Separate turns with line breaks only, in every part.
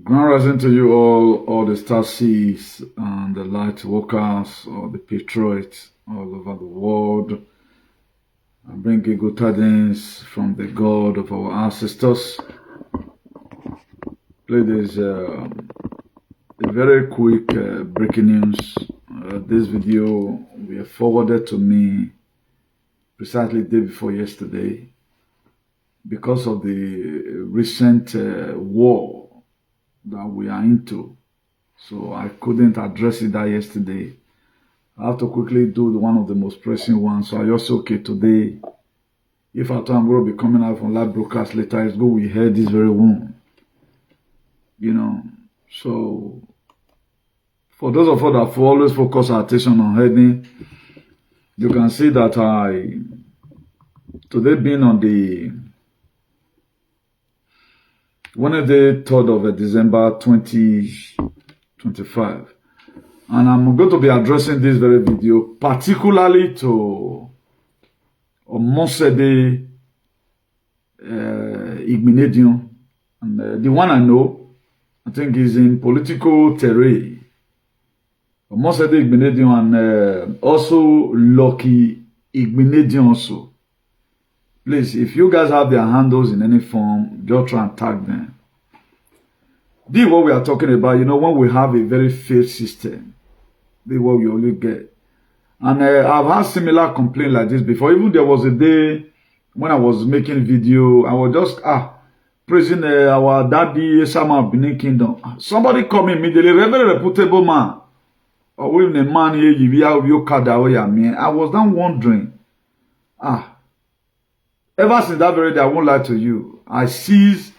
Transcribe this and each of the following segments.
Grand rising to you all the star seeds and the light workers, or the patriots all over the world. I bring you good tidings from the God of our ancestors. Play this a very quick breaking news. This video was forwarded to me precisely the day before yesterday because of the recent war that we are into. So I couldn't address it that yesterday. I have to quickly do one of the most pressing ones. So I just okay today. If I thought I'm going to be coming out from live broadcast later, it's good we heard this very one. You know, so for those of us that always focus our attention on heading, you can see that today being on the Wednesday, 3rd of December 2025. And I'm going to be addressing this very video particularly to Omosede IGBINEDION. And the one I know, I think is in political terrain. Omosede IGBINEDION and also Lucky IGBINEDION also. Please, if you guys have their handles in any form, just try and tag them. This is what we are talking about. You know, when we have a very fair system, this is what we only get. And I've had similar complaints like this before. Even there was a day when I was making video, I was just praising our daddy, Sama of Benin Kingdom. Somebody called me immediately, a very reputable man. Or even a man here, Okada. I was then wondering, ever since that very day, I won't lie to you, I cease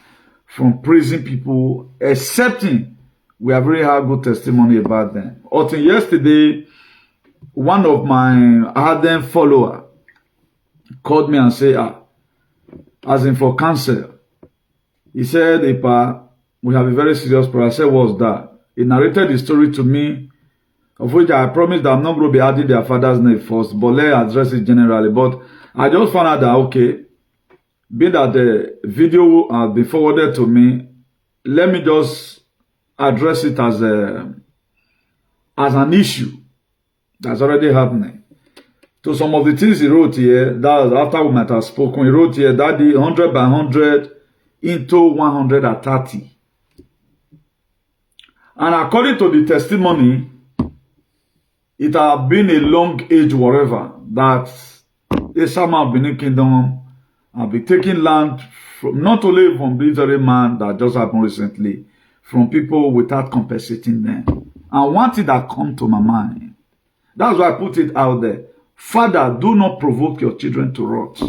from praising people, excepting we have really had good testimony about them. Until yesterday, one of my ardent followers called me and said, as in for cancer. He said, Epa, we have a very serious problem. I said, what's that? He narrated the story to me, of which I promised that I'm not going to be adding their father's name first, but let me address it generally. But I just found out that, okay, being that the video has been forwarded to me, let me just address it as an issue that's already happening. So some of the things he wrote here, that after we might have spoken, he wrote here that the 100 by 100 into 130. And according to the testimony, it has been a long age, whatever, that the Sama of Benin Kingdom have been taking land from, not only from this very man that just happened recently, from people without compensating them. And one thing that come to my mind, that's why I put it out there. Father, do not provoke your children to rot.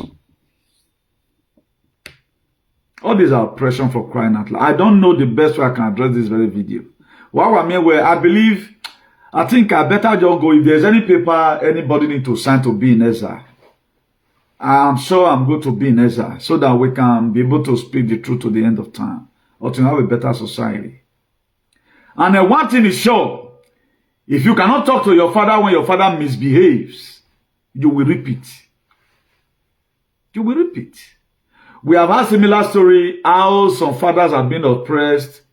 All these are oppression for crying out loud. I don't know the best way I can address this very video. While I'm here, where I think I better just go. If there's any paper anybody need to sign to be in Ezra, I'm sure I'm going to be in Ezra so that we can be able to speak the truth to the end of time, or to have a better society. And one thing is sure, if you cannot talk to your father when your father misbehaves, you will repeat. You will repeat. We have had similar story how some fathers have been oppressed.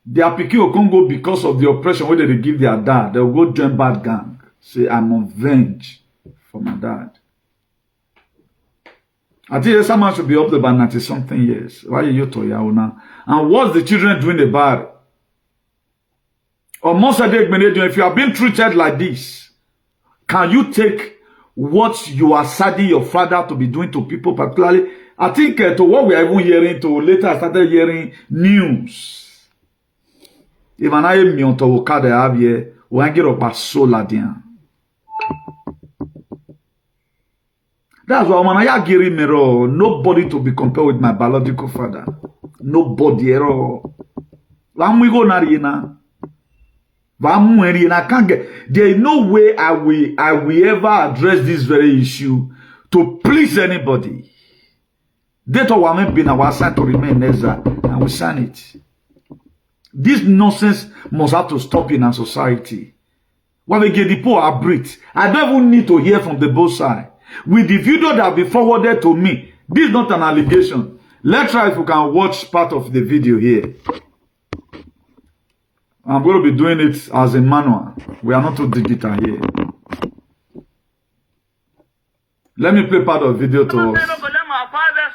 They are picking a Congo because of the oppression where they give their dad. They will go join bad gang. Say, I'm avenged for my dad. I think someone should be up to about 90-something years. Why are you to Yauna? And what's the children doing about it? Or most of the IGBINEDION, if you have been treated like this, can you take what you are sadly your father to be doing to people, particularly? I think to what we are even hearing, to later I started hearing news. Even I am on to Okada have here, we get up a solar there. That's why when I giri mero, nobody to be compared with my biological father. Nobody at all. We go narina. I can't get. There is no way I will ever address this very issue to please anybody. That's why I'm being our side to remain Nezra, and we sign it. This nonsense must have to stop in our society. When we get the poor breathe, I don't even need to hear from the both sides. With the video that be forwarded to me, this is not an allegation. Let's try if we can watch part of the video here. I'm going to be doing it as a manual. We are not too digital here. Let me play part of the video to us.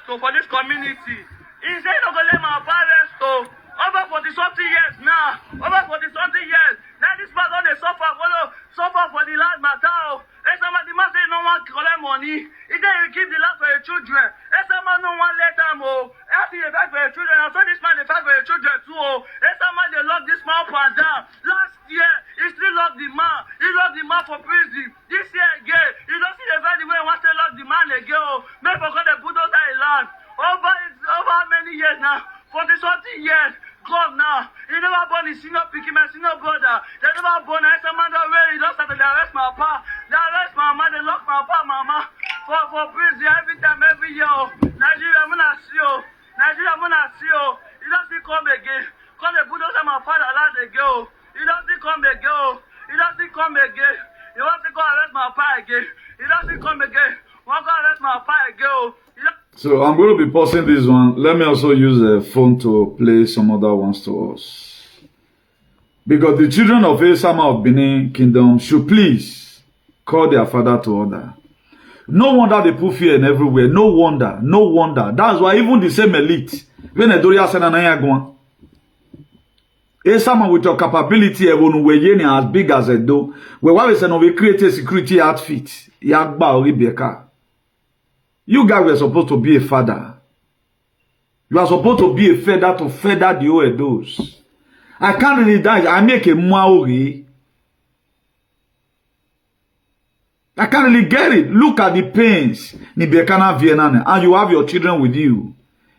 For this community. He said not gonna let my parents go. Over 40-something years now. Over 40-something years. Now this man don't suffer for the last matter. And somebody must say no one collect money. He then you keep the land for your children. And someone no one let them after you fight for your children. I saw this man they fight for your children too. And someone they lock this man up and down. Last year, he still locked the man. He locked the man for prison. This year again, you don't see the very way once they lock the man again. Maybe because they put out that land. Over how many years now? 40-something years. God now. He never born his senior picking my senior brother. They never born some man that way. He just started to arrest my pa. They arrest my mama. They lock my pa, mama. For prison every time, every year. Nigeria, I'm gonna see you. Nigeria, I'm gonna see you. He doesn't come again. Because they put out my father land again. He doesn't come again. He doesn't come again. He wants to go arrest my pa again. He doesn't come again. He wants to arrest my pa again.
So I'm going to be pausing this one. Let me also use a phone to play some other ones to us. Because the children of Osama of Benin Kingdom should please call their father to order. No wonder they put fear in everywhere. No wonder. No wonder. That's why even the same elite, when they do Osama with your capability, as big as they do, we create a security outfit. You guys were supposed to be a father. You are supposed to be a feather to feather the Oedos. I can't really die. I make a Maori. I can't really get it. Look at the pains. And you have your children with you.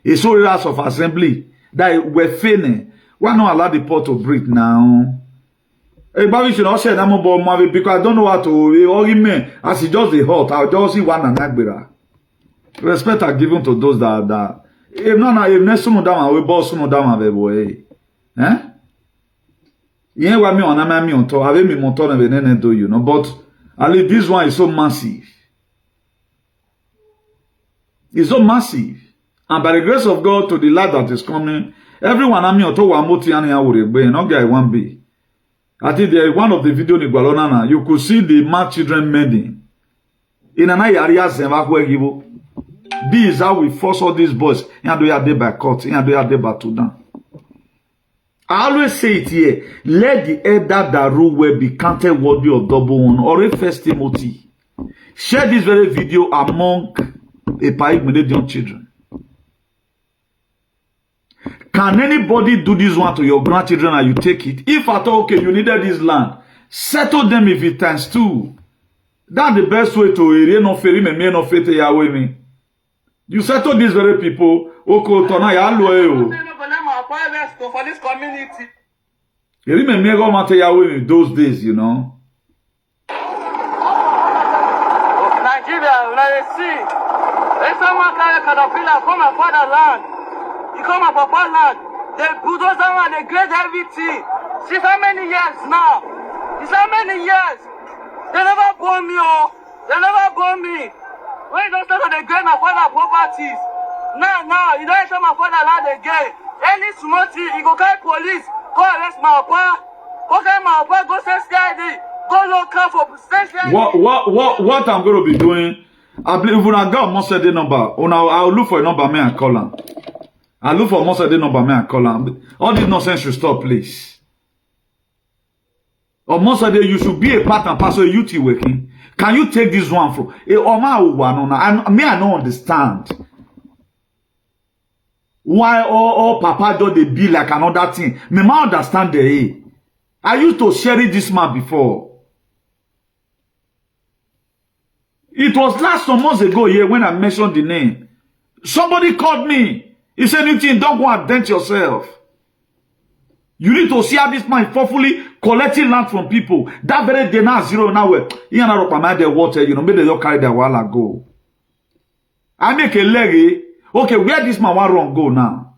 A soldiers of assembly that were failing. Why not allow the pot to breathe now? Everybody should not say that because I don't know how to. As it just the hot, I'll just see one and Agbera. Respect are given to those that if next soon down we boss soon down boy. Yeah, what me on me on top, have me motor and do you know, but at least this one is so massive. It's so massive. And by the grace of God to the light that is coming, everyone I mean on top moti and no guy one be. I think there one of the video in Gualonana, you could see the mad children mending. In an area give. This is how we force all these boys. And we are there by court. And we are there by Tudan. I always say it here. Let the elder that rule will be counted worthy of double one or a first Timothy. Share this very video among a IGBINEDION children. Can anybody do this one to your grandchildren and you take it? If at all, okay, you needed this land, settle them if it times two. That's the best way to you settle these very people. For this community. You remember those days, you know.
Nigeria, when I see, if someone carry caterpillar from my father's land, you come my papa's land, they bulldoze and they grade everything. See how many years now? It's how many years? They never born me, They never born me. When you don't start to grade my father's properties, now, you don't enter my father's land again. Any small thing, you go call police, go arrest my papa, go get my papa, go send CID, go local for station.
What I'm going to be doing, I believe when I got most of the number, I'll look for a number, me and call him. I'll look for most of the number, me and call him. All this nonsense should stop, please. Or most of the you should be a part and parcel of UT working. Can you take this one from? I don't understand. Why all Papa do they be like another thing? Me ma understand the I used to share this man before. It was last some months ago here when I mentioned the name. Somebody called me. He said, don't go and dent yourself. You need to see how this man is forcefully collecting land from people. That very day now zero now where he and I their water, you know, maybe they don't carry their while ago. I make a leg. Okay, where this man want wrong go now?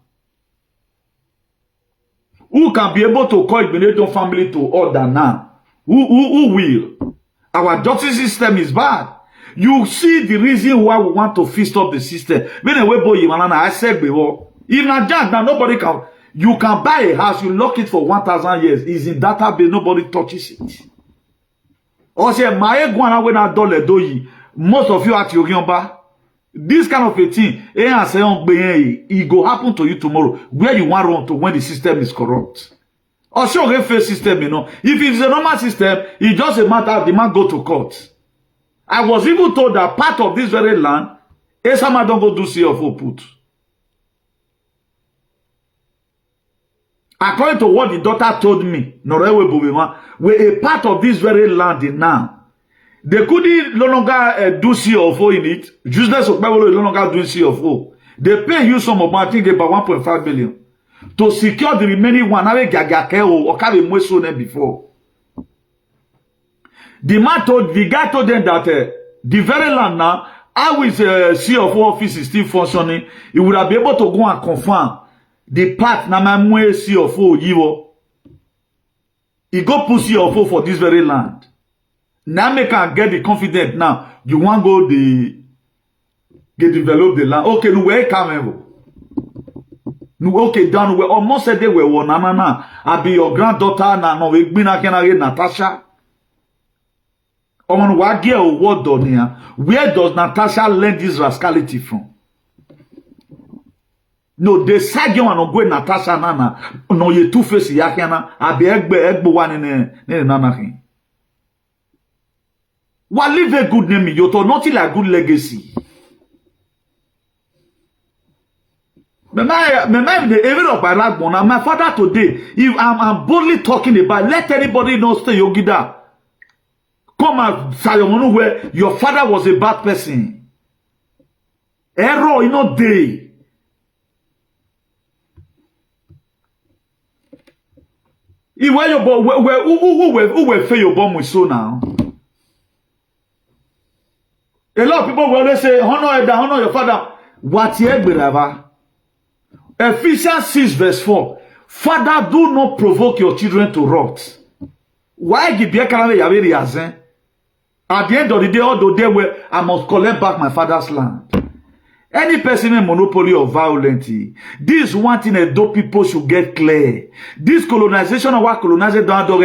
Who can be able to call IGBINEDION family to order now? Who will? Our justice system is bad. You see the reason why we want to fist up the system. When I said before, even a judge now nobody can. You can buy a house, you lock it for 1,000 years. It's in database, nobody touches it. Also, my guana when I dollar doyi, most of you at your yomba. This kind of a thing, it go happen to you tomorrow. Where you want to run to when the system is corrupt. Also, a fair system, you know. If it's a normal system, it's just a matter of the man go to court. I was even told that part of this very land, Esama don't go do CFO put. According to what the daughter told me, we're a part of this very land now. They couldn't no longer do CFO in it. Useless of no longer doing CFO. They pay you some of I think about 1.5 billion to secure the remaining one. Or before. The guy told them that the very land now, how is CFO office is still functioning, he would have been able to go and confirm the part na my CFO yiwo. He go put CFO for this very land. Now make can get the confidence now. You want go get develop the land. Okay, no where come no okay down where almost said they were one na. I be your granddaughter na no we gbina kenare Natasha. Omo wa girl what done here? Where does Natasha learn this rascality from? No, they said you want to go Natasha nana. No, you two face yakana. Abi egbo one in nana. What leave a good name? You to not like good legacy. My father today, if I'm boldly talking about, let anybody know stay Yogida. Come and Sayomonu where your father was a bad person. Error, you know, day. Who will fail your bomb with so now? A lot of people will always say, honor your father. What ye brava? Ephesians 6 verse 4. Father, do not provoke your children to wrath. Why give you a at the end of the day, all the day where I must collect back my father's land. Any person in monopoly of violence, this one thing that those people should get clear. This colonization of what colonizers don't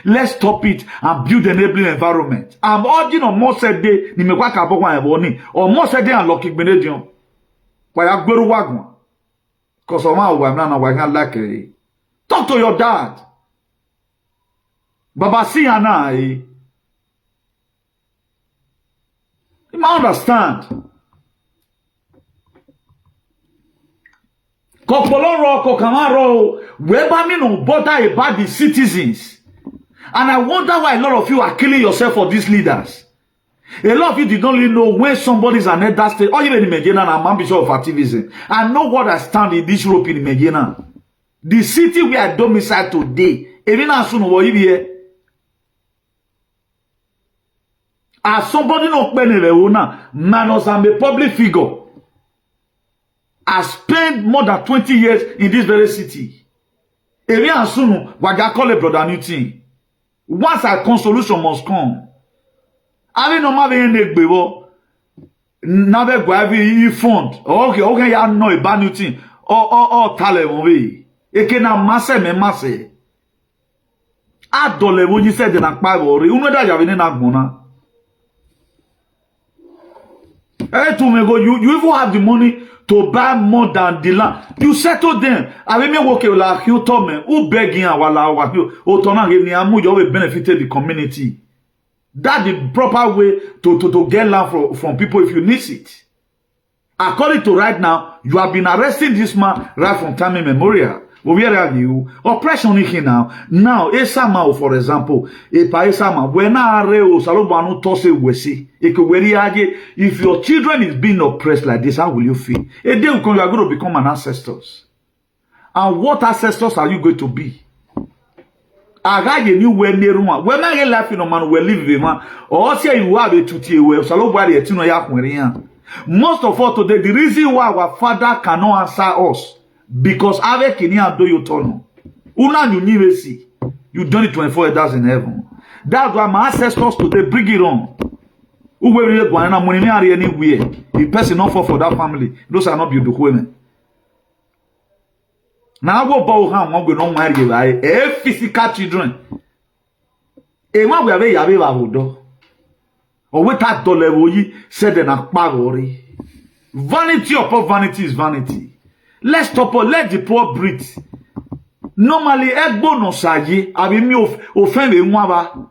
let's stop it and build an enabling environment. I'm urging on more said day, ni mekwa kabokwa eboni, or more said day and IGBINEDION. Why I go to Wagwan? Because I'm not like talk to your dad. Baba see ana you might understand. Whereby me no bother about the citizens. And I wonder why a lot of you are killing yourself for these leaders. A lot of you did not really know when somebody is an elder state, or even in Medina, and I'm ambitious of activism. I know what I stand in this Europe in Medina. The city we are domiciled today, even as soon as here. As somebody not paying Manos, I'm a public figure. I spent more than 20 years in this very city. Even as soon as call a brother new thing. Once I come, solution must come. I mean, no matter any bebo. Never go every fund. Okay, I know a bad new thing. Tale way. Eke na masse me masse. Adole when you said the nakpabo. Uno da javine nakmona. You even have the money to buy more than the land. You settle them. I mean, okay, like you told me, who begging our you benefited the community. That's the proper way to get land from people if you need it. According to right now, you have been arresting this man right from time immemorial. Where are you? Oppression here now. Now, Esama, for example, Esama, when I Salobano Tose Wesi, if your children is being oppressed like this, how will you feel? A day will come, you are going to become an ancestors. And what ancestors are you going to be? I got a new way near one. When I life in a man will live with man, or say you have a tutti well, Salobari, most of all today, the reason why our father cannot answer us. Because avec Kenya do you turn. Una you never see. You done it 24 years in heaven. That's why my ancestors today bring it on. Who will really go and money anywhere? The person not for that family. Those are not beautiful women. Now go bow ham, I'm going to marry physical children. E ma we have yabe babudo. Or with that dollar we said an akpagori. Vanity upon vanity is vanity. Let's stop or let the poor breathe. Normally, egbo no saye, abi mi offend mwaba.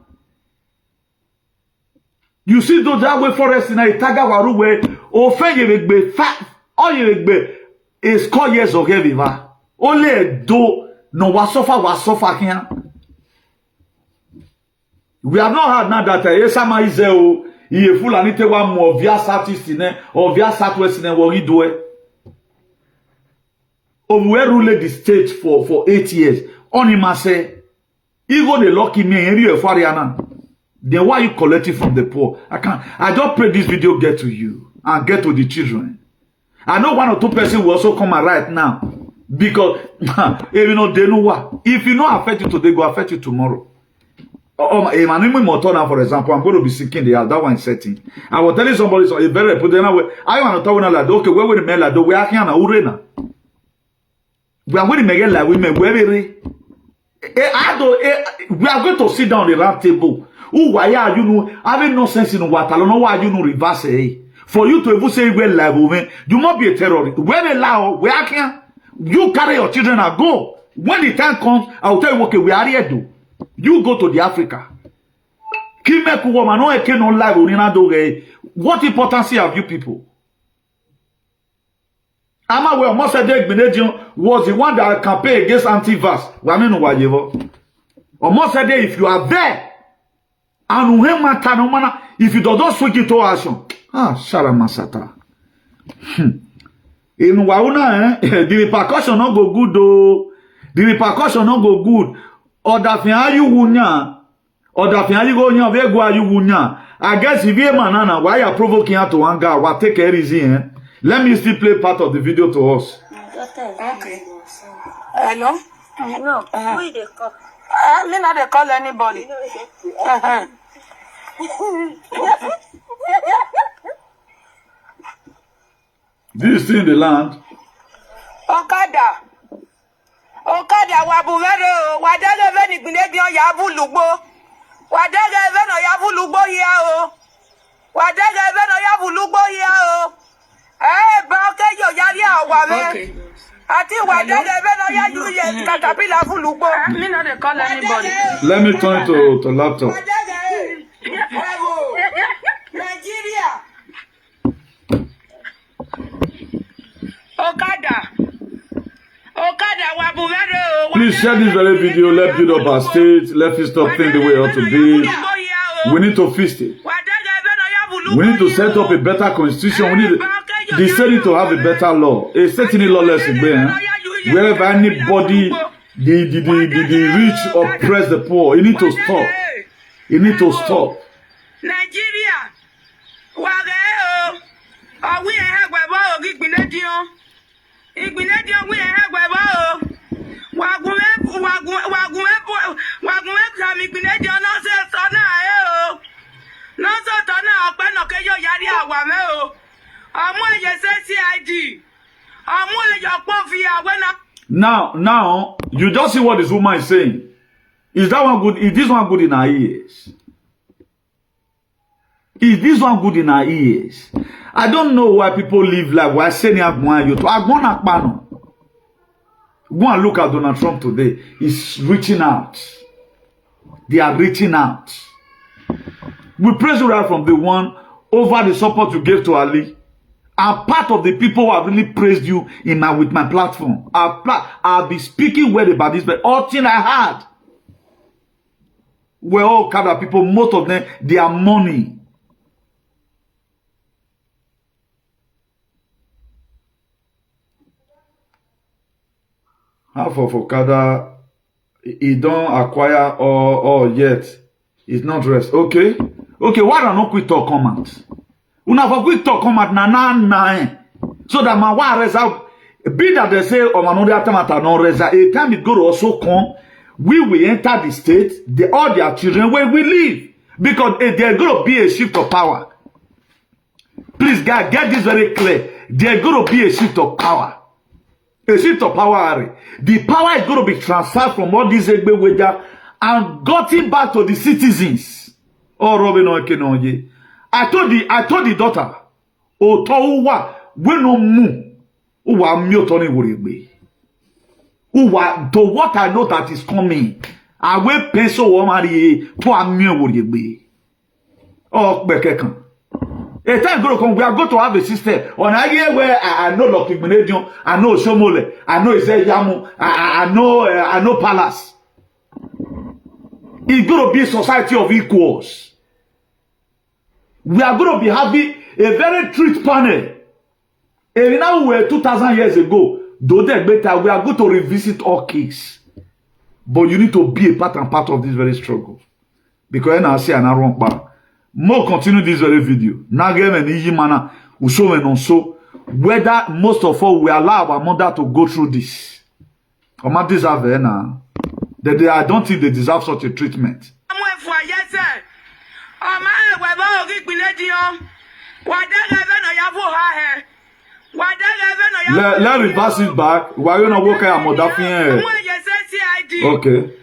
You see those that way forest in a taga waru where offend you be fat, all you be is called years of heavy va. Only do no wasofa here. We have not had now that Esama Iseo, he full and it one more via Southeast in or via Southwest in what he do it. Ovia ruled the state for 8 years. On him say, even the lucky me and you Fariana. Then why you collecting from the poor? I don't pray this video get to you and get to the children. I know 1 or 2 persons will also come right now. Because you know they know what. If you not affect you today, go affect you tomorrow. For example, I'm going to be seeking the house. That one is setting. I will tell you somebody so a very put I want to tell you like okay, where will the mail like we are here na urena. We are going to make it like women where we are going to sit down the round table. Who why are you know having no sense in what? I don't know why you know reverse for you to even say well like women, you must be a terrorist. Where they allow where can you carry your children and go. When the time comes, I will tell you okay, we are here do. You go to the Africa. What importance have you people? Ama we almost said IGBINEDION was the one that campaigned against anti-vax. Almost said if you are there, and if you don't switch it to action, Sharamasata. In Wauna, the repercussion not go good though. The repercussion not go good. Or that you wunya, or that you go nya vegwa you wunya. I guess if you manana, why are provoking her to anger? What take care easy, eh? Let me still play part of the video to us.
Okay. Hello?
No, who they call?
Me not they call anybody.
This is in the land.
Okada wabuvero wadele veni IGBINEDION yabu lugbo. Wadele veno yabu lugbo ya o. Wadele veno yabu lugbo ya o. Ba ke yo yari awa me. Ati wadele veno ya yuye katapila fu lugbo.
Me not they call anybody.
Let me turn to laptop.
Nigeria. Okada wabuvero.
Please share this very video. Let's build up our state. Let's stop things the way it ought to be. We need to fix it. We need to set up a better constitution. We need the state to have a better law. A certain lawless wherever anybody the rich oppress the poor. You need to stop. You need to stop.
Nigeria. We have IGBINEDION. IGBINEDION we have IGBINEDION no se sona no so tona ope no ke yo yari awa me o amu eje CID amu ejo pon fi awe na.
Now you just see what this woman is saying. Is that one good? Is this one good in her ears? Is this one good in her ears? I don't know why people live like why saying you to Agbonakpano. Go and look at Donald Trump today. He's reaching out. They are reaching out. We praise you right from the one over the support you gave to Ali. And part of the people who have really praised you with my platform. I'll be speaking well about this, but all thing I had were all kind of people, most of them, their money. Half of Okada, he don't acquire or yet. It's not rest. Okay. Okay, why don't no quick talk comment? Una for quick talk comment na. So that my wa result be that they say or man other time no result. A time it go to also come, we will enter the state, all their children where we live. Because there's going to be a shift of power. Please, guys, get this very clear. There's going to be a shift of power. Is it to power? The power is going to be transferred from all these Egbe Weja and gotten back to the citizens. Oh, Robin Okenoye. I told the daughter, O Towa, we no mu. Uwa miotoni wuribe. Uwa, to what I know that is coming. I will pencil womari to a mio wuribe. Oh, Bekekan. A time going to come, we are going to have a system. On a year where I know Dr. IGBINEDION, I know Shomole, I know Iseyamu, I know Palace. It's going to be a society of equals. We are going to be having a very truth panel. And now we're 2,000 years ago. Though we are going to revisit all cases. But you need to be a part of this very struggle. Because I say another wrong part. More continue this very video. Nagem and Ijimana will show and also whether most of all we allow our mother to go through this. Or not deserve it now. I don't think they deserve such a treatment. Let reverse it back. Why you not working at mother? Okay.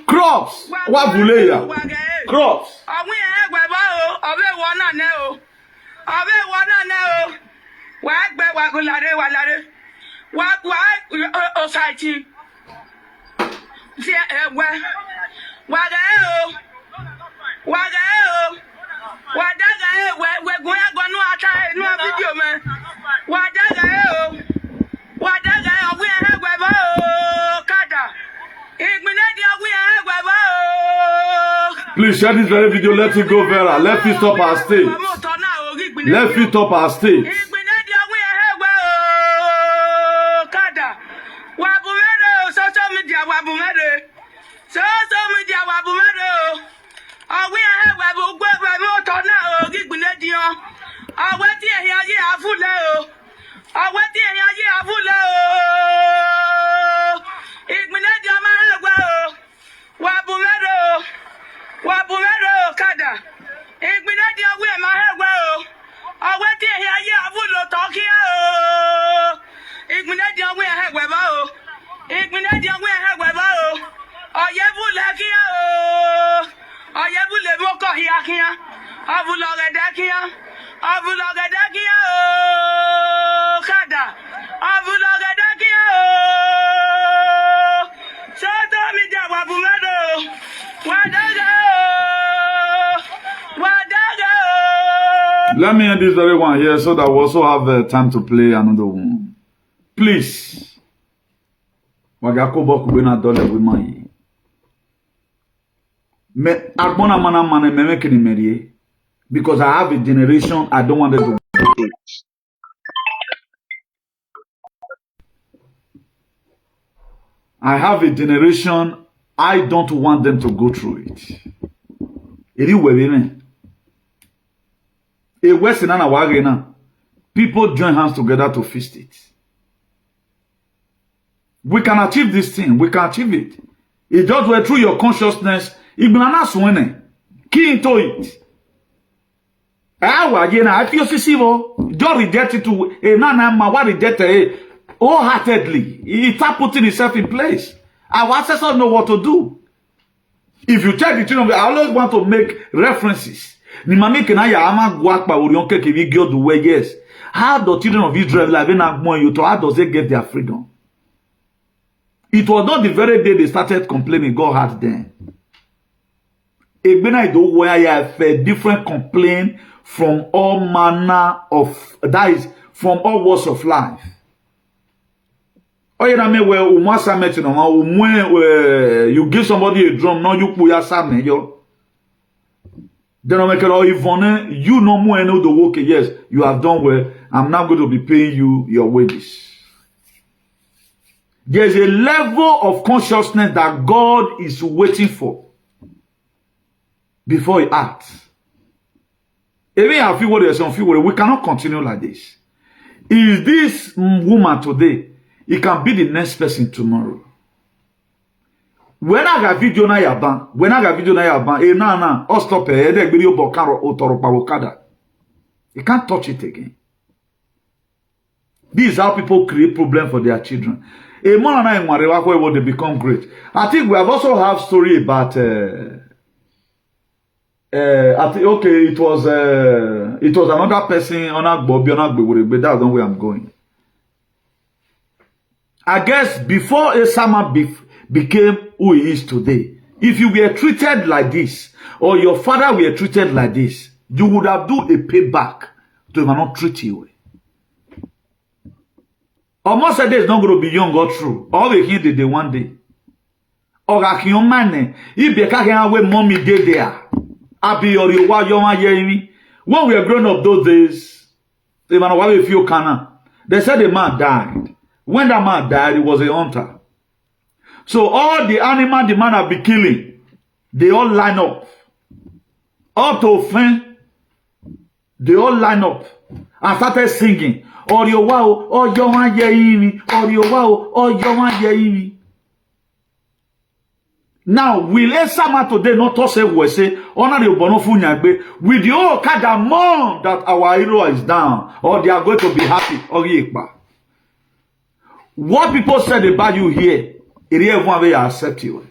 Crops. What buleya? Crops. Please share this very video. Let it go viral. Let it stop our state. Let it stop our state. Let me end this very one here so that we also have time to play another one. Please. Because I have a generation I don't want them to. I have a generation I don't want them to go through it. People join hands together to fix it. We can achieve this thing. We can achieve it. It just went through your consciousness. Key into it. I feel sensible. Just reject it to a nana reject it wholeheartedly. It's putting itself in place. Our ancestors know what to do. If you check the children, I always want to make references. Yes. How the children of Israel how does they get their freedom? It was not the very day they started complaining God had them. Where I have a different complaint from all manner of, that is, from all walks of life. Oh, you you give somebody a drum, now you put your son, yo. Then you no more know the work. Yes, you have done well. I'm now going to be paying you your wages. There's a level of consciousness that God is waiting for before He acts. Even I feel what there's some people, we cannot continue like this. Is this woman today? It can be the next person tomorrow. When I got video na yaban, na, oh stop it, video bokaro otoro pa Okada. You can't touch it again. This is how people create problems for their children. A man and I when they become great. I think we have also have story about I think okay, it was another person on Agbobi, but that's not where I'm going. I guess before Osama became who he is today, if you were treated like this, or your father were treated like this, you would have do a payback to not treat you. Almost said it's not going to be young or true. All we hear the one day. Or a young man, if they can't have where mommy did there. I be or you while you want me. When we are grown up those days, they man why if you can. They said the man died. When that man died, he was a hunter. So all the animals the man have been killing, they all line up. Up to offend, they all line up and started singing. Or your wow, or your man ye or your wow, or your man ye. Now, will Esama today not to say we say honor the Bonofu Nyagbe with the Okada more that our hero is down, or they are going to be happy or yekba. What people said about you here, it is one way I accept you.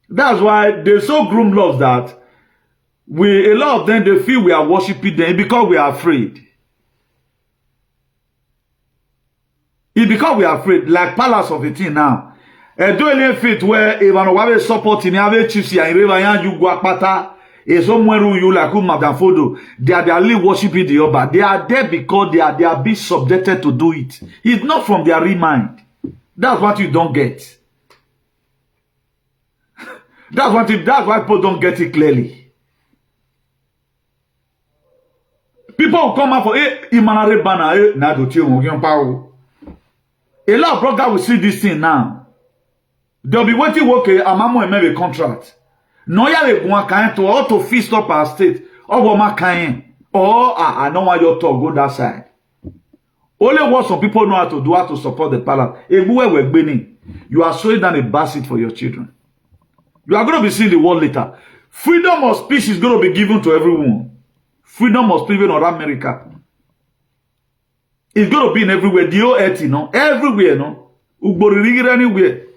That's why they so groom love that a lot of them, they feel we are worshiping them because we are afraid. It's because we are afraid, like Palace of 18 now. And do a fit where even we support in have chiefs and Revayan you guapata is somewhere you like Madam Fodo. They are only worshiping the Oba. They are there because they are being subjected to do it. It's not from their real mind. That's what you don't get. That's why people don't get it clearly. People will come out for Imanare Bana na do a lot of brothers will see this thing now. They'll be waiting okay, Amamo and maybe contract. No ya le gwa kan to all to feast up our state. Or ma kan or I know why your talk go that side. Only what some people know how to support the palace. You are sowing down a basket for your children. You are going to be seeing the world later. Freedom of speech is going to be given to everyone. Freedom of speech in America. It's going to be in everywhere. The OET, no? Everywhere, no? Anywhere.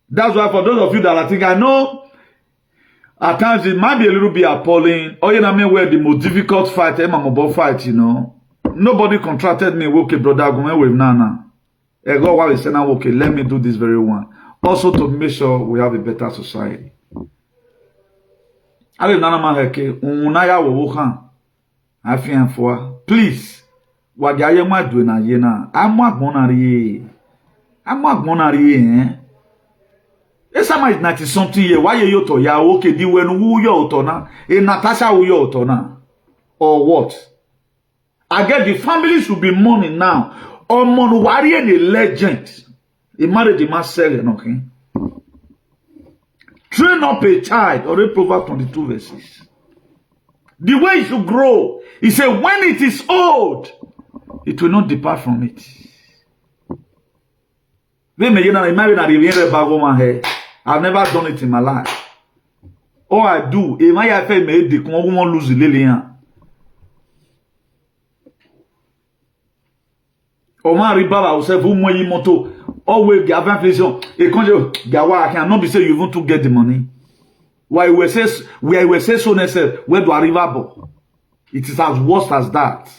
That's why for those of you that I think I know, at times it might be a little bit appalling. Oh, you know, I mean, where the most difficult fight, mobile fight, you know. Nobody contracted me, okay, brother, go with Nana. I go while we say now, okay, let me do this very one. Also to make sure we have a better society. I will nana maheke unaya wokan afian for please wagaye ma do na ye na amagbonari eh Esama is 90 something year why you to ya okay di wenu wu yo to na e Natasha wu yo to na or what. I get the family should be mourning now. Omon warrior the legend. He married the man selling, okay? Train up a child, or a Proverbs 22 verses. The way it should grow. He said, when it is old, it will not depart from it. I've never done it in my life. All I do, if I have made the won't lose the lilian. Oma ribaba yourself who moyi moto always be have inflation e conje gawa can be say you even to get the money why we say so necessary where do arrivable it is as worse as that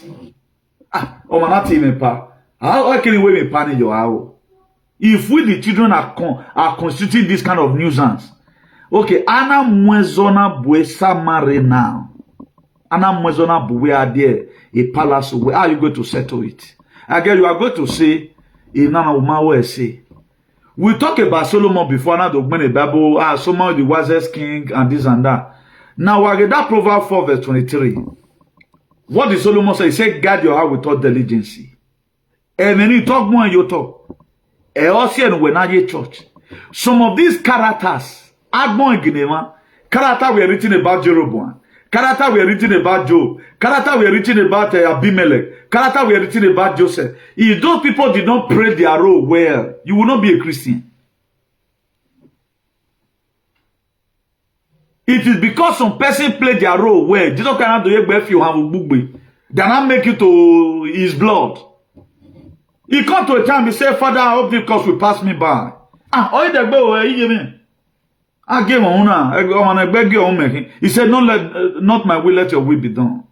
o manati me pa how can we me pan your house if we the children are constituting this kind of nuisance okay ana mwezona buesa mare now ana mwezona buwe are a palace where are you going to settle it? Again, you are going to say, we talk about Solomon before, now the Bible, Solomon the wisest king, and this and that. Now, I get that Proverbs 4 verse 23. What did Solomon say? He said, guard your heart with all diligence. And then he talk more and you talk. And also, and when I church, some of these characters, character we are written about Jeroboam, character we are written about Job, character we are written about Abimelech, character we are written about Joseph. If those people did not pray their role well, you will not be a Christian. It is because some person played their role well. Jesus cannot do if you have a book. They not make you to his blood. He come to a time, he said, Father, I hope this cause will pass me by. I give me. I gave him. He said, not my will, let your will be done.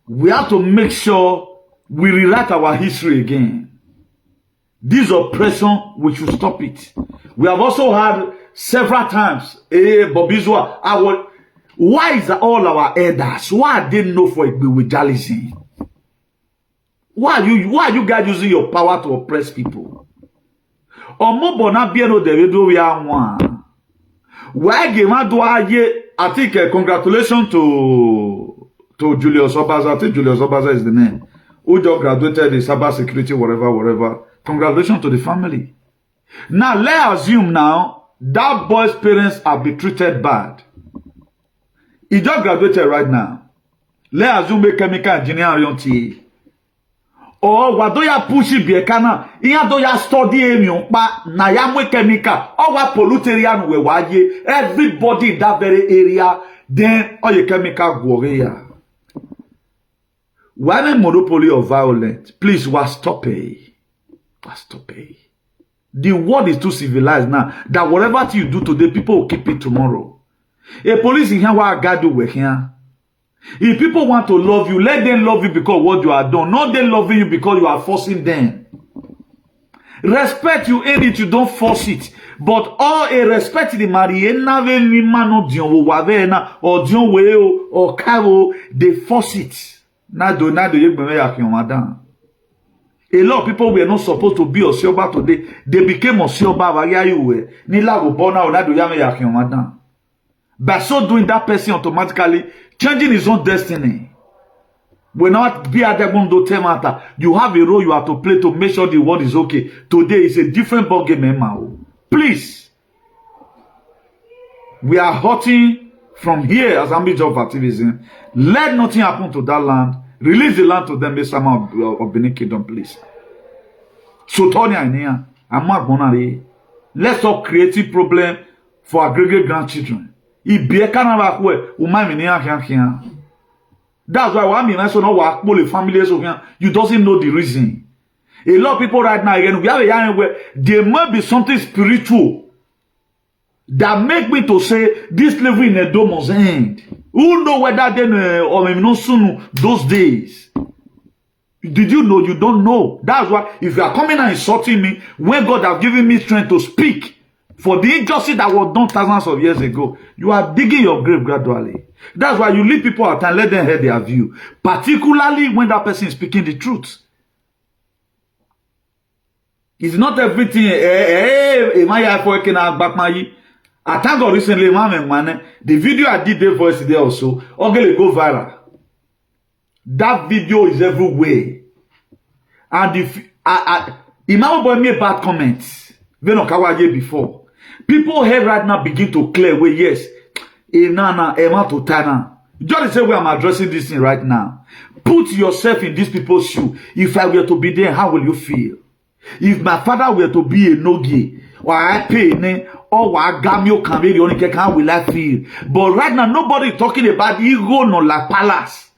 We have to make sure we rewrite our history again. This oppression, we should stop it. We have also had several times, Bobizwa, why is all our elders? Why didn't know for with jealousy? Why are you guys using your power to oppress people? Why I think congratulations to Julius Obaza. I think Julius Obaza is the name. Who just graduated in cyber security, whatever. Congratulations to the family. Now let's assume now that boy's parents have been treated bad. He just graduated right now. Let's assume a chemical engineering. Or what do you push it be a cana? Ian do ya study emion pa na ya mwe chemical. Or what pollutarian we waje. Everybody in that very area. Then all your chemical go here. When a monopoly of violence, please stop it. Stop it. The world is too civilized now that whatever you do today, people will keep it tomorrow. A police in here what God do with here. If people want to love you, let them love you because what you are done. Not them loving you because you are forcing them. Respect you ain't it, you don't force it. But all a respect the Mariana or John Weo or Caro, they force it. A lot of people were not supposed to be Osioba today. They became Osioba. By so doing, that person automatically changing his own destiny. When not be at the you have a role you have to play to make sure the world is okay. Today is a different ballgame. Please, we are hurting from here as ambit of activism. Let nothing happen to that land. Release the land to them, the summer of Benin Kingdom, please. So, Tony, I'm not gonna. Let's stop creating problem for our great grandchildren. That's why I mean, I don't know the families of here. You doesn't know the reason. A lot of people right now again, we have a young where there must be something spiritual that make me to say this level in a dome must end. Who know whether then or maybe not soon those days? Did you know? You don't know. That's why if you are coming and insulting me when God has given me strength to speak for the injustice that was done thousands of years ago, you are digging your grave gradually. That's why you leave people out and let them hear their view, particularly when that person is speaking the truth. It's not everything. I thank God recently, the video I did the voice there also, okay, go viral. That video is everywhere. And if Imam boy made bad comments, when on Kawaje before, people here right now begin to clear way, yes. Just say where I'm addressing this thing right now. Put yourself in these people's shoes. If I were to be there, how will you feel? If my father were to be a nogi, or I pay or I gamio camera, how will I feel? But right now, nobody talking about ego no la palace.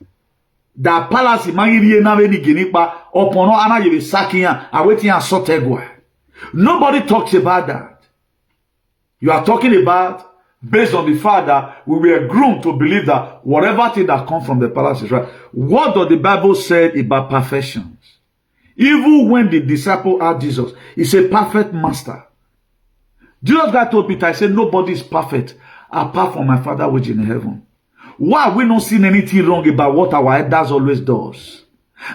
That palace imagine na any genipa upon ana you sacking awaiting a sotegwa. Nobody talks about that. You are talking about based on the fact that we were groomed to believe that whatever thing that comes from the palace is right. What does the Bible say about perfections? Even when the disciple asked Jesus, he said, perfect master. Jesus God told Peter, I said, nobody is perfect apart from my Father which is in heaven. Why have we not seen anything wrong about what our elders always does?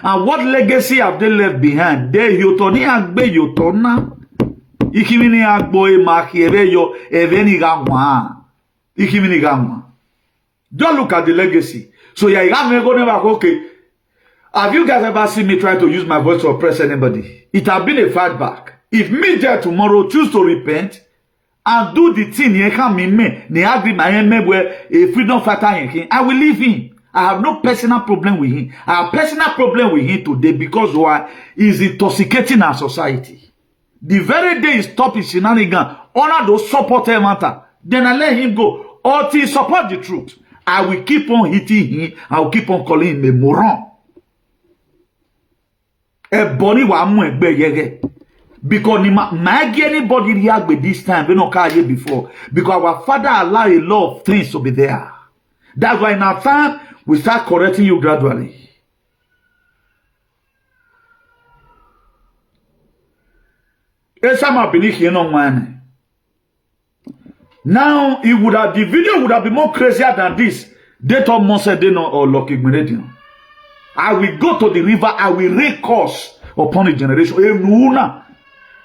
And what legacy have they left behind? They yotoni agbe yotona. Ikimini agboe makiere yo eveni gamwa. Ikimini gamwa. Don't look at the legacy. So yeah, you have go never okay. Have you guys ever seen me try to use my voice to oppress anybody? It has been a fight back. If me there tomorrow choose to repent, and do the thing he can me, they agree my where a freedom fighter I will leave him. I have no personal problem with him. I have personal problem with him today because why? He's intoxicating our society. The very day he stop his shenanigans, honor those supporter matter, then I let him go. Or till he support the truth, I will keep on hitting him. I will keep on calling him a moron. A body wa mu egbe yege. Because anybody react with this time, we don't carry before. Because our father allowed a lot of things to be there. That's why in our time, we start correcting you gradually. Now, it would have, the video would have been more crazier than this. They told Monsedeno or Lucky IGBINEDION. I will go to the river, I will recourse upon the generation.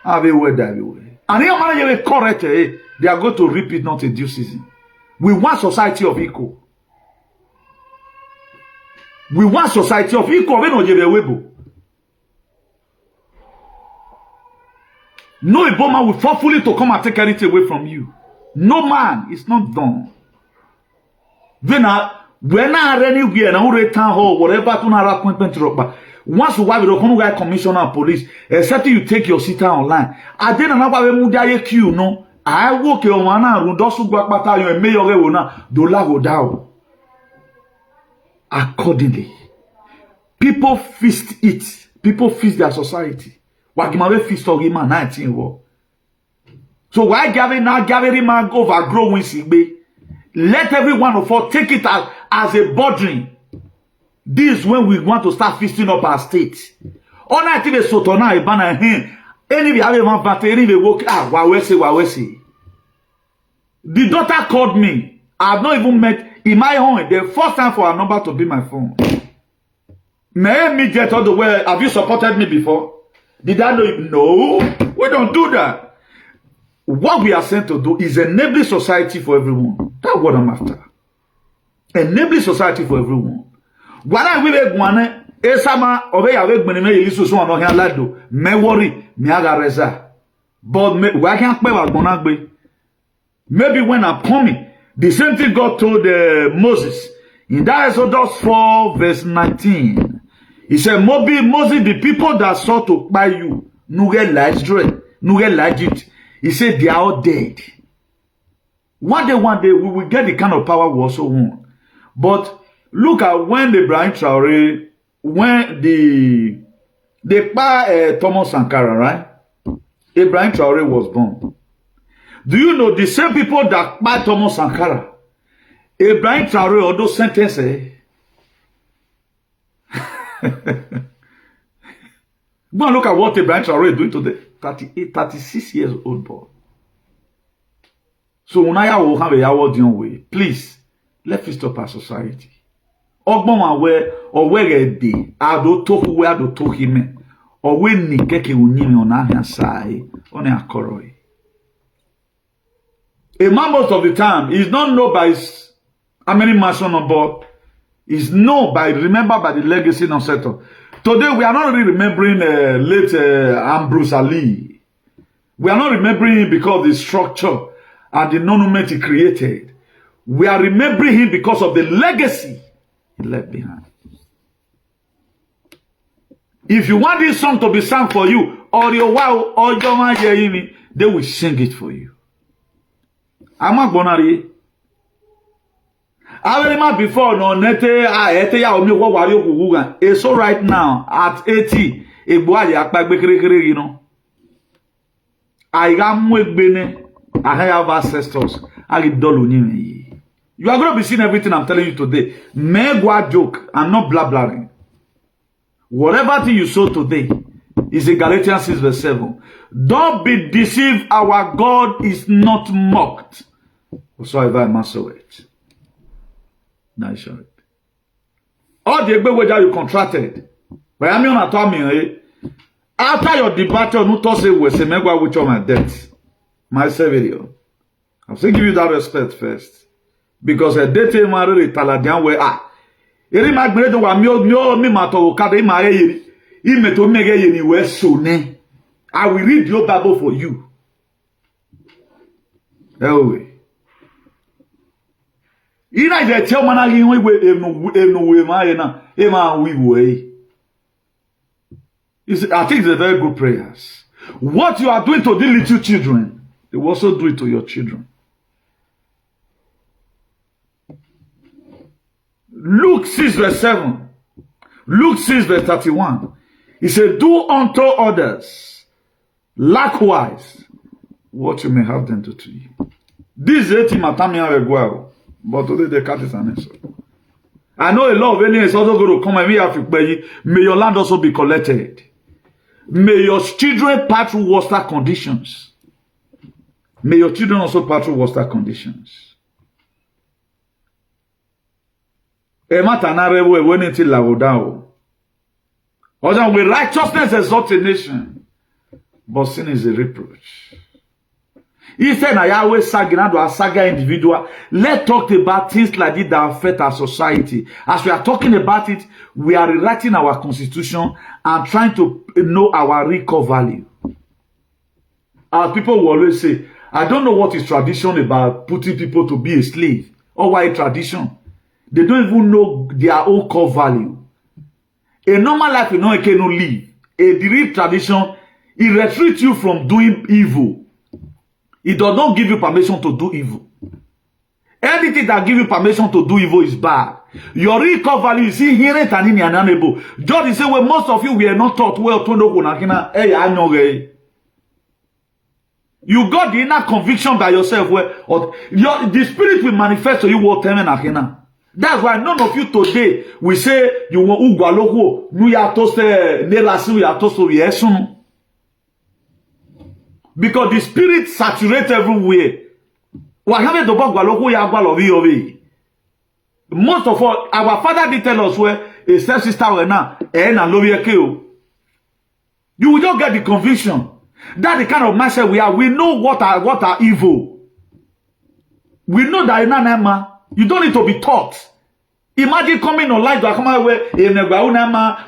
And here correct, they are going to repeat not a due season. We want society of equal. We want society of equal. No Iboma will forcefully to come and take anything away from you. No man, it's not done. When I anywhere and I town hall, whatever to not appointment to rock. Once you have a commissioner of police, except you take your seat online. I didn't know queue, no. I walk your mana, Rundosu Guapata, and Mayor Leona, Dolago Dow. Accordingly, people feast it. People feast their society. Wagimawe feast of him 19 war. So why gathering man overgrowing Sigbe? Let every one of us take it as a burden. This is when we want to start feasting up our state. All night even sotona ibana hen. Any have one battery, any walk wawesi. The daughter called me. I have not even met in my home. The first time for a number to be my phone. May me get all the way. Have you supported me before? Did I know it? No, we don't do that. What we are sent to do is enabling society for everyone. That's what I'm after. Enabling society for everyone. What I will want Esama Ovia me ilisu so no here lado. Me worry, me aga reza. But we can't pay what gonna. Maybe when I'm coming, the same thing God told Moses in that Exodus 4 verse 19. He said, Moses, the people that sought to buy you, no get it. He said they are all dead. What they want, we will get the kind of power we also want. But look at when the Brian Traore, when they buy Thomas Sankara, right? Brian Traore was born. Do you know the same people that buy Thomas Sankara? Brian Traore, all those sentences. Go and look at what Brian Traore is doing today. 36 years old boy. So when I will have a yawo way, please let's stop our society. Ogbon where or where a day I do talk where do talk him or when ni keke unimi on ahia sai on a koroi. A man most of the time is not known by his how many mansion on board. Is known by remember by the legacy non settle. Today we are not really remembering late Ambrose Ali. We are not remembering him because of the structure and the monument he created. We are remembering him because of the legacy he left behind. If you want this song to be sung for you, or your wow, or your man, they will sing it for you. I'm not gonna. I remember before no nete ya omi wo wari okugugan. So right now at 80 egbo aye apagbe kerekere you know. I am wegbene. I have ancestors. I dolu ni. You are going to be seeing everything I'm telling you today. Megwa joke and not blah blabbing. Whatever thing you saw today is in Galatians 6 verse 7. Don't be deceived. Our God is not mocked. Whatsoever I must say it. Nice shot. All the way you contracted. But I'm not telling me. After your departure, no to say we say megwa with my debt. My video. I'm saying give you that respect first. Because a date marry Taladian way Eri magmedo wa mi mato Okada ma yeri. Imeto mege yeni we so ne. I will read your Bible for you. Ewe. Ina je tell managi we enu we ma na e ma we way. I think it's a very good prayers. What you are doing to the little children, you will also do it to your children. Luke 6 verse 7. Luke 6 verse 31. He said, do unto others likewise what you may have them to do you. This is 80 matamia reguao. But today the cat is an answer. I know a lot of aliens also going to come and may your land also be collected. May your children pass through worse conditions. May your children also pass through worse conditions. With righteousness exalts a nation, but sin is a reproach. He said, I always saga individual. Let's talk about things like this that affect our society. As we are talking about it, we are rewriting our constitution and trying to know our real core value. Our people will always say, I don't know what is tradition about putting people to be a slave or why tradition. They don't even know their own core value. A normal life you know you cannot live. A real tradition, it restricts you from doing evil. It does not give you permission to do evil. Anything that gives you permission to do evil is bad. Your real core value is inherent and inalienable. John is saying, well, most of you were not taught well to know. You got the inner conviction by yourself where the spirit will manifest to you what time. That's why none of you today will say you want ugwaloko nu ya toast nelasi ya toast yesun. Because the spirit saturates everywhere. Most of all, our father did tell us where a stepsister were now, you will just get the conviction. That's the kind of mindset we are. We know what are evil. We know that you don't need to be taught. Imagine coming online to come away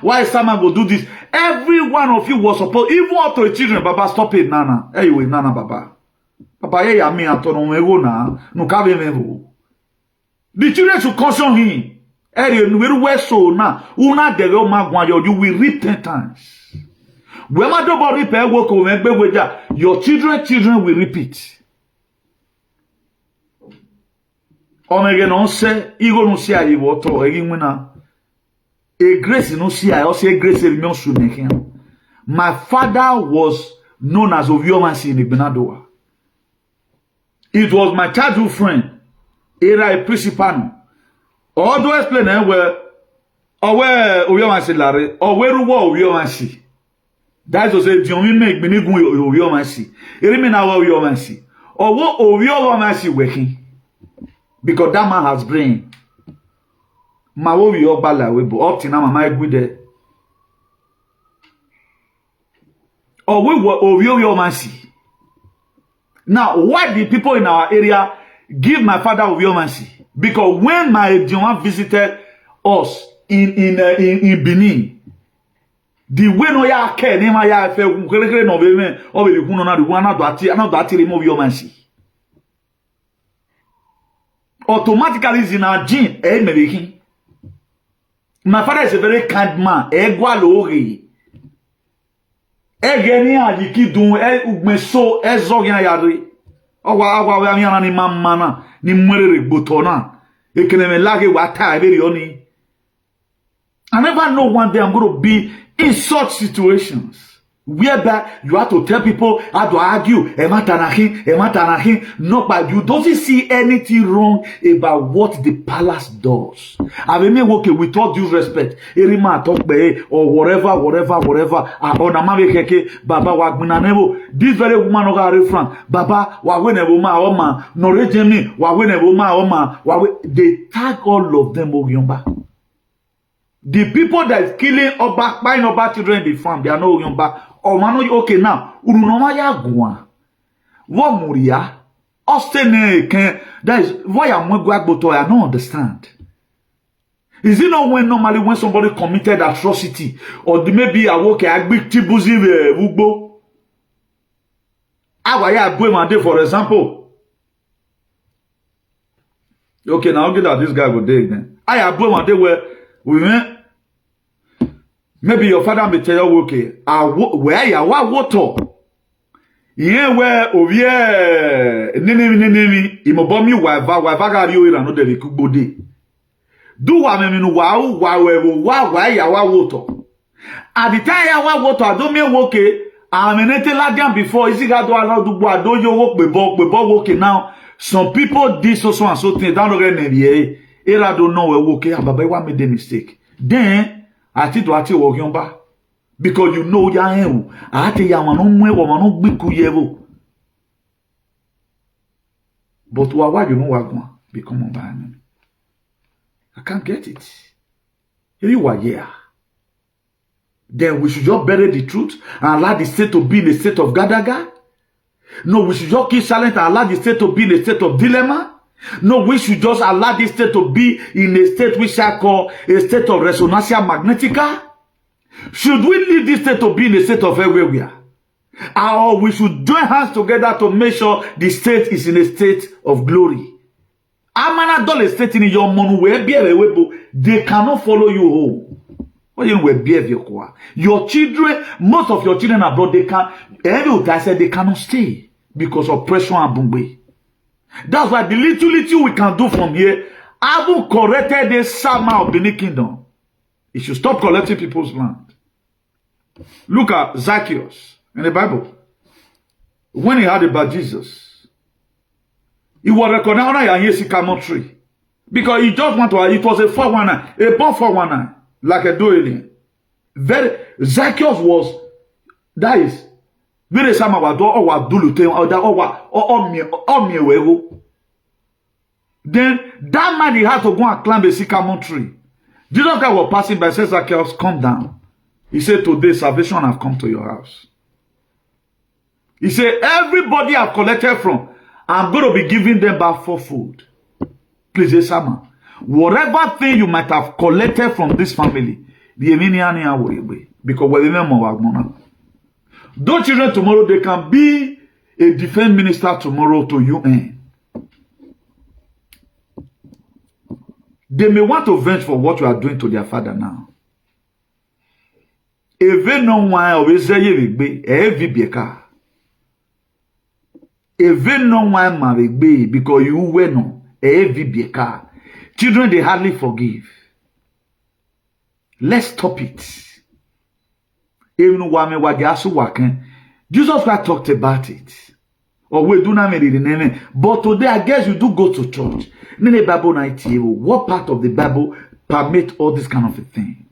why someone will do this. Every one of you was supposed, even up to the children, Baba, stop it, Nana. Hey, we Nana, Baba. Papa, hey, I mean, I don't know, no, the children should caution him. Hey, you will so now. You will reap 10 times. When my double repair work, your children will repeat. Omega no say, Ego no see I water, a grace no see I also a grace my father was known as Ovia in IGBINEDION. It was my childhood friend, era a principal. Although explain where Ovia Larry, or where Ovia. That was a John make me go Ovia. It remain our Ovia. Or what Ovia working. Because that man has brain. Ma wo wi obala we bo up till now mama good there. Or we were Ovia Mansi. Now, why did people in our area give my father Ovia Mansi? Because when my John visited us in Benin, the way no ya care nema ya fe kere no be me o be ku no na do ati remove Ovia Mansi. Automatically is in our gene, my father is a very kind man. Egwalori. Egeni adiki dun ugmeso ezogyan yari. Owa mi ana ni mamana ni mwere botona. Ekeneme lage wata eberi oni. I never know one day I'm going to be in such situations. Whereby you have to tell people how to argue, no, but you don't see anything wrong about what the palace does. I mean, okay, with all due respect, or whatever, this very woman Baba, they tag all of them. The people that is killing or buying Oba children in the farm, they are no Yomba. Or man, okay now, Urunoma Gua. What Muria? Ostene can that is why I'm Gwagboto, I don't understand. Is it not when normally when somebody committed atrocity, or maybe a work a big tibuzi Ugbo? Awaya Buemande, for example. Okay, now okay that this guy will dig then. I have one day where we went. Maybe your father may tell you, okay, where you are water. Yeah, where Ovia nini imobomi waiva gari yo ira no de kubode. Do wa me no wa ya wa water. At the time ya wa water, I don't mean okay. Amenete ladian before isi ga do ala do gbo ado yo wo pe bo okay now. Some people did so and so things down the NBA. Era don't know where okay, baba wa made a mistake. Then ati to ati wo yomba. Because you know ya hen ati ya manu mwe wo manu gbiku yevo. But why you know wagwa become on by. I can't get it. You are here. Then we should just bury the truth and allow the state to be in a state of gadaga. No, we should just keep silent and allow the state to be in a state of dilemma. No, we should just allow this state to be in a state which I call a state of resonantia magnetica. Should we leave this state to be in a state of everywhere? Or we should join hands together to make sure the state is in a state of glory. Amana dole state in your monu they cannot follow you home. What you know, your children, most of your children abroad, they can. Every guy said they cannot stay because of pressure and bungwe. That's why the little we can do from here, I will correct the Sama of Benin Kingdom. It should stop collecting people's land. Look at Zacchaeus in the Bible. When he heard about Jesus, he was recognized on a sycamore tree because he just want to. It was a 419, a bomb 419. Like a doing. Very Zacchaeus was that is very sama wa do o wa dulute o da o mi. Then that man he had to go and climb a sycamore tree. Jesus Christ was passing by, says Zacchaeus, come down. He said, today salvation have come to your house. He said, everybody I've collected from, I'm going to be giving them back for food. Please, Sama. Whatever thing you might have collected from this family, because we remember those children tomorrow, they can be a defense minister tomorrow to UN. They may want to venge for what you are doing to their father now. If no one always say if no one marry because you were no children, they hardly forgive. Let's stop it. Even Jesus Christ talked about it. Or we do not marry the name. But today, I guess you do go to church. What part of the Bible permit all this kind of a thing?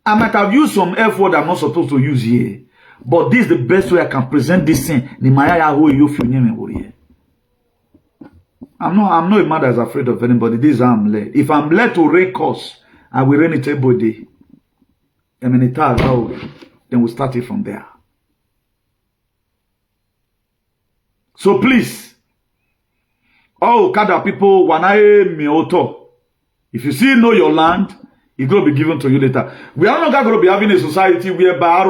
I might have used some F word I'm not supposed to use here. But this is the best way I can present this thing. I'm not a man that's afraid of anybody. This is how I'm led. If I'm led to rain curse, I will rain it every day. Then we'll start it from there. So please, all Okada people, if you see know your land, it's going to be given to you later. We are not going to be having a society whereby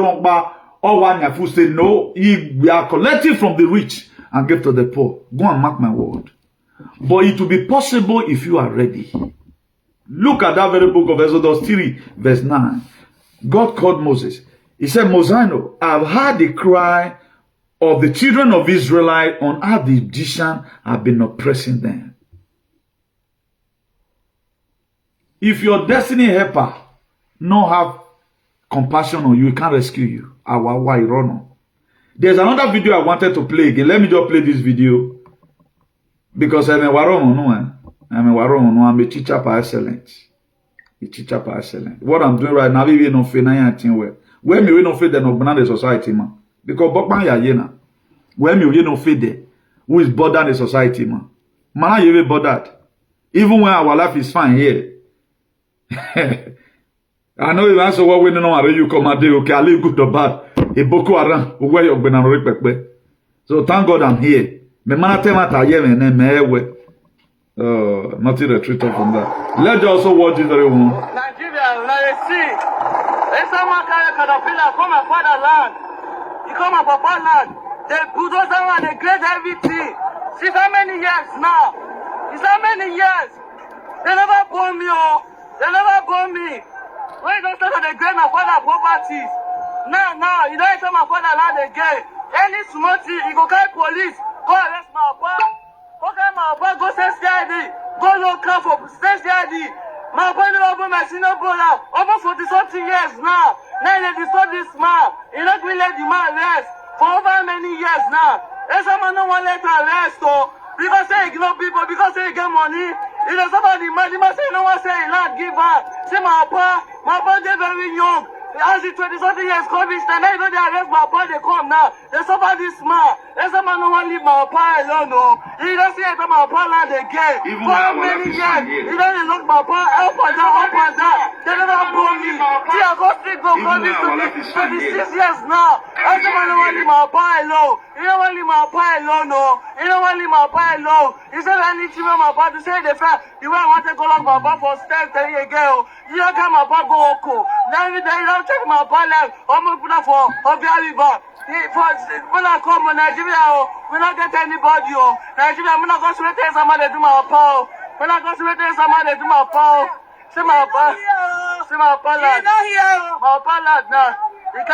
all one have say no, we are collecting from the rich and give to the poor. Go and mark my word. But it will be possible if you are ready. Look at that very book of Exodus 3, verse 9. God called Moses. He said, Mosino, I've heard the cry of the children of Israel on how the Egyptians have been oppressing them. If your destiny helper not have compassion on you, he can't rescue you. There's another video I wanted to play again. Let me just play this video. Because I'm a teacher by excellence. A teacher by excellence. What I'm doing right now, we don't feel nothing well. When we don't feel the no society, man. Because Bokman ya yena. When we don't feel there, who is bothered the society, man. Man, you be bothered. Even when our life is fine here. I know you answer what we don't know. You come and do okay. I live good or bad. A Boko Haram, where you've been on. So thank God I'm here. Me nothing retreat from that. Let's also watch this very one.
Nigeria, let us see. If someone carry a caterpillar from my father's land, you come up from land, they bulldoze and they grade everything. Since how many years now? It's how many years? They never born me, oh. They never born me. When you don't start to get my father properties. Now, you don't tell my father land again. Any small thing, you go call police, go arrest my papa. Go carry my papa, go say CID. Go local for say CID. My papa never born my senior brother. Over 40-something years now. Now they disturb this man. You not really let the man rest. For over many years now. There's someone no one let her rest, oh. Because they ignore people, because they get money. If there's somebody mad, he must say no one say land give her. Say my papa they very young. As the 20-something years come this time, now you know they arrest my papa, they come now. They suffer this man. There's someone no one leave my papa alone, no. He don't see it on my papa land again. For how many years? He don't look my papa up and down. They never born me. See, I go straight go this to 26 years now. There's someone no one leave my papa alone. You don't want to leave my papa alone, no. You don't want to leave my papa alone. He said any children my papa to say the fact. You want to go lock my papa for step 10 years ago. You don't come my papa go oko. Now you don't check my papa life. I'm going to put up for Ovia River. When I come to Nigeria, we not get anybody. Nigeria, I'm not going to tell somebody to my papa. When I go to tell somebody to my papa. See my papa. See my papa lad. My papa lad now. He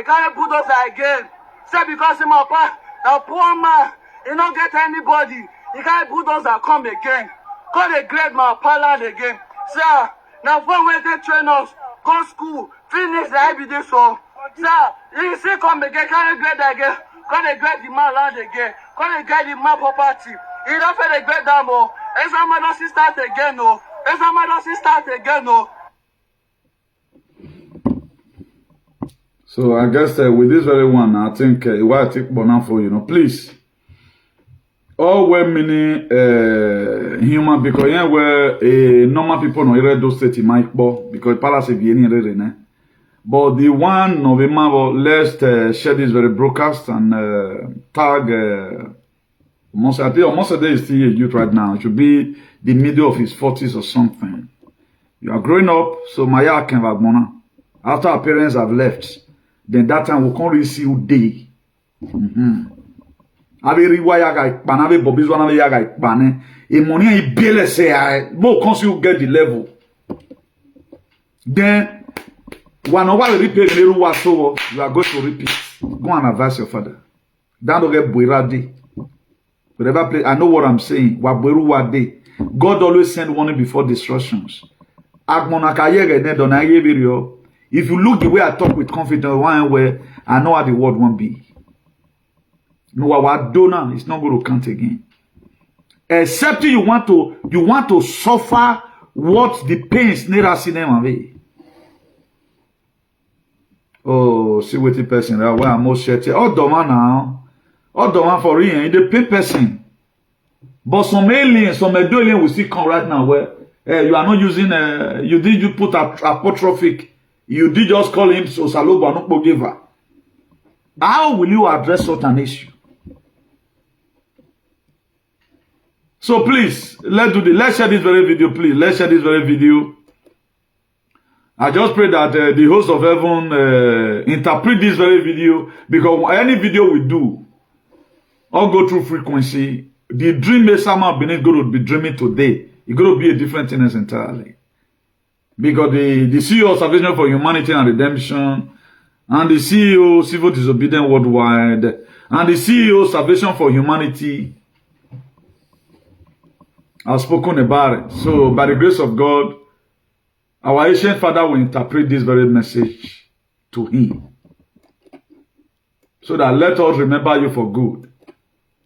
can't put us again. Say because my papa, a poor man, he don't get anybody. He can't put us and come again. Call the great my papa lad again. Sir, now when we they train us, go school, finish the IBD so. Sir, you see come again, can't get again. Can't get the man land again. Can't get the man property. He don't feel the great dam, oh. There's some man doesn't start again, oh. There's some man doesn't start again, oh.
So I guess with this very one, I think what I take Bonan for, please. All women human because yeah, where normal people no read those state might because palace be any read. But the one November, let's share this very broadcast and tag almost a day is still a youth right now. It should be the middle of his 40s or something. You are growing up, so Maya can have after our parents have left, then that time we can't really see you day. Ave riwaya ga ikpan, ave bobizwa na ya ga ikpan. E money e bele say I mo consi you get the level. Then one over repeat meru wa so you are going to repeat. Go and advise your father. Don't get boirade. Whatever place, I know what I'm saying. Wa boiru wa de. God always send warning before destructions. Agmona kayere ne don aye video. If you look the way I talk with confidence, one way I know how the word won't be. No, our donor is not going to count again. Except you want to suffer what the pains never see them away. Oh, see what the person that way I'm most shetty. Oh, doma now. Oh, doma for real. The pain person. But some aliens, some alien will still come right now where you are not using you put apostrophic. You did just call him Osalobo and Okada. How will you address such an issue? So please, let's share this very video, please. Let's share this very video. I just pray that the host of heaven interpret this very video, because any video we do, all go through frequency. The dream may somehow be going to be dreaming today. It's going to be a different thing entirely. Because the CEO of Salvation for Humanity and Redemption, and the CEO Civil Disobedience Worldwide, and the CEO Salvation for Humanity have spoken about it. So, by the grace of God, our ancient Father will interpret this very message to him. So that let us remember you for good.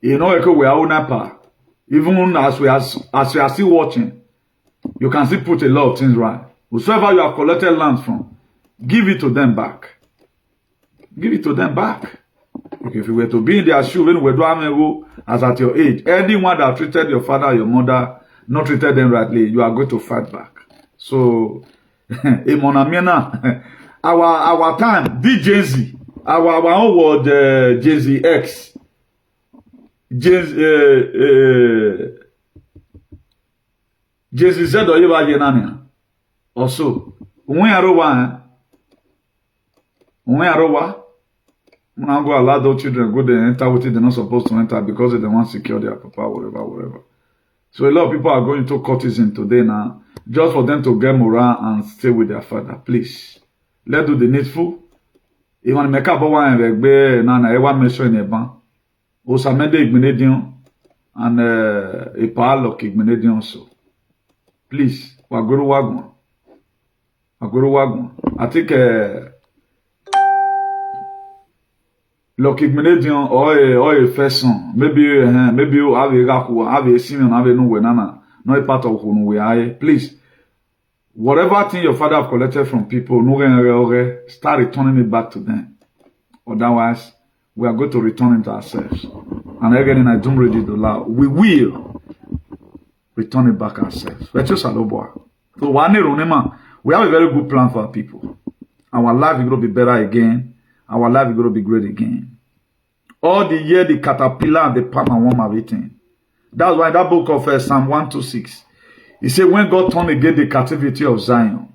You know, we are on even as we are still watching, you can still put a lot of things right. Whosoever you have collected land from, give it to them back. Give it to them back. Okay, if you were to be in their shoe when we do as at your age, anyone that treated your father or your mother, not treated them rightly, you are going to fight back. So, our time, DJZ, our own word, Jay-Z X, Jay-Z said, or you are also, when you are Now go allow those children go there and enter what they're not supposed to enter because they want to secure their papa, whatever. So a lot of people are going to courtesan today now, just for them to get morale and stay with their father. Please, let's do the needful. Even make up one and na ewa mention in ban. Osamede IGBINEDION and a pal of IGBINEDION also. Please, Waguru Wagwan. I think look IGBINEDION or a first song. Maybe you have a raku, have a senior, have a no wenana, no a part of whom we are. Please, whatever thing your father have collected from people, start returning it back to them. Otherwise, we are going to return it ourselves. And again, I don't ready to allow. We will return it back ourselves. So we have a very good plan for our people. Our life is going to be better again. Our life is going to be great again. All the year, the caterpillar and the palm and worm have eaten. That's why in that book of Psalm 126, he said, when God turned again the captivity of Zion,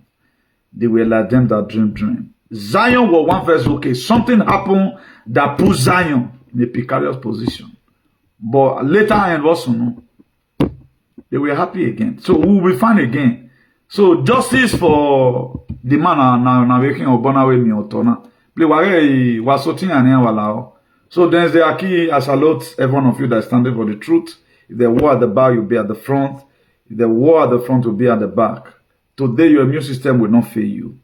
they were like them that dream. Zion was one verse, okay, something happened that put Zion in a precarious position. But later and also, no, they were happy again. So we will be fine again. So justice for the man na waking up on me otona. So there's the key as I salute every one of you that standing for the truth. If the war at the back, you'll be at the front. If the war at the front will be at the back. Today your immune system will not fail you.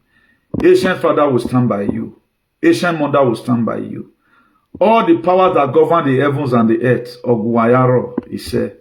Ancient father will stand by you. Ancient mother will stand by you. All the powers that govern the heavens and the earth, Oguayaro, he said.